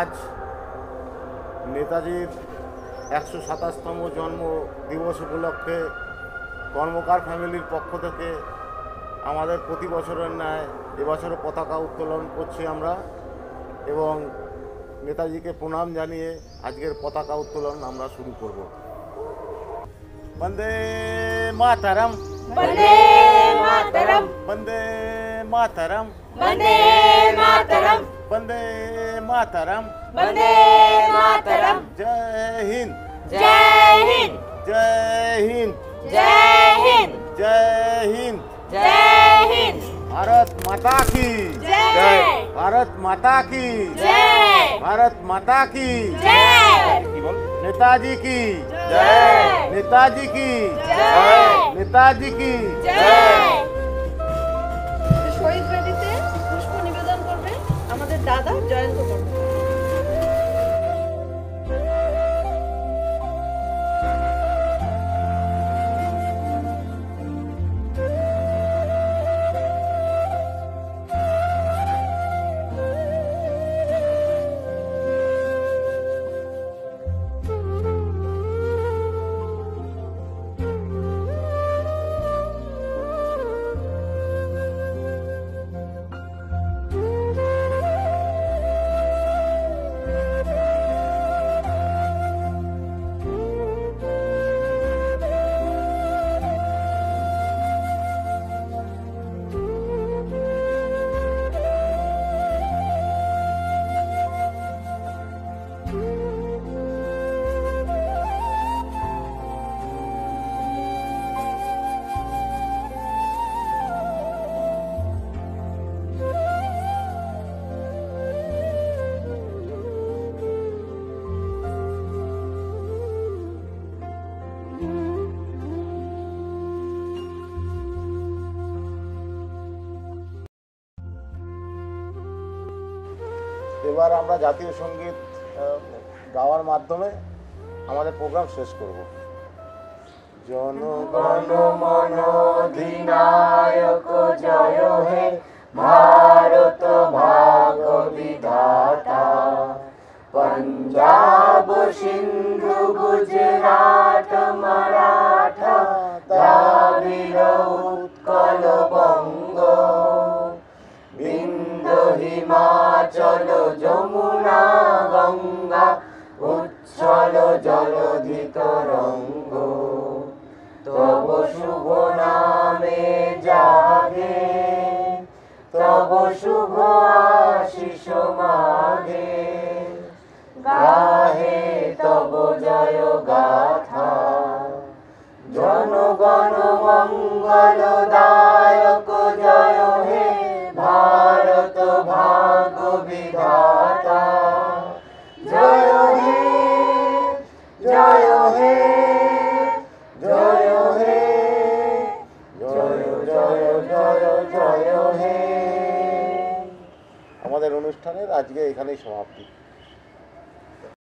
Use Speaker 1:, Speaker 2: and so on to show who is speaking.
Speaker 1: আজ নেতাজির 127তম জন্ম দিবস উপলক্ষে কর্মকার ফ্যামিলির পক্ষ থেকে আমাদের প্রতি বছরের ন্যায় এবছরও পতাকা উত্তোলন করছি আমরা এবং নেতাজিকে প্রণাম জানিয়ে আজকের পতাকা উত্তোলন আমরা শুরু করব। বন্দে মাতরম,
Speaker 2: বন্দে মাতরম,
Speaker 1: বন্দে মাতরম,
Speaker 2: বন্দে মাতরম,
Speaker 1: বন্দে মাতরম,
Speaker 2: বন্দে মাতরম।
Speaker 1: জয় হিন্দ,
Speaker 2: জয় হিন্দ,
Speaker 1: জয় হিন্দ,
Speaker 2: জয় হিন্দ,
Speaker 1: জয় হিন্দ।
Speaker 2: জয় হিন্দ।
Speaker 1: भारत माता की
Speaker 2: जय।
Speaker 1: भारत माता की
Speaker 2: जय।
Speaker 1: भारत माता की
Speaker 2: जय।
Speaker 1: नेताजी की
Speaker 2: जय।
Speaker 1: नेताजी की
Speaker 2: जय।
Speaker 1: नेताजी की
Speaker 2: जय।
Speaker 3: শহীদ বেদিতে পুষ্প নিবেদন করবে আমাদের দাদা জয়ন্ত কর্মকার।
Speaker 1: এবার আমরা জাতীয় সঙ্গীত গাওয়ার মাধ্যমে আমাদের প্রোগ্রাম শেষ করব। জনগণ মন অধিনায়ক জয় হে ভারত ভাগ্য বিধাতা, পঞ্জাব সিন্ধু গুজরাট মারাঠা দ্রাবিড় উৎকল বঙ্গ, বিন্ধ্য হিমাচল যমুনা গঙ্গা উচ্ছল জলধি তরঙ্গ, তব শুভ নামে জাগে তব শুভ আশিস মাগে, গাহে তব জয় গাথা, জনগণ মঙ্গলদায়ক জয় হে ভারত ভাগ্য বিধাতা, জয় হে জয় হে জয় হে জয় জয় জয় জয় হে। আমাদের অনুষ্ঠানের আজকে এখানেই সমাপ্তি।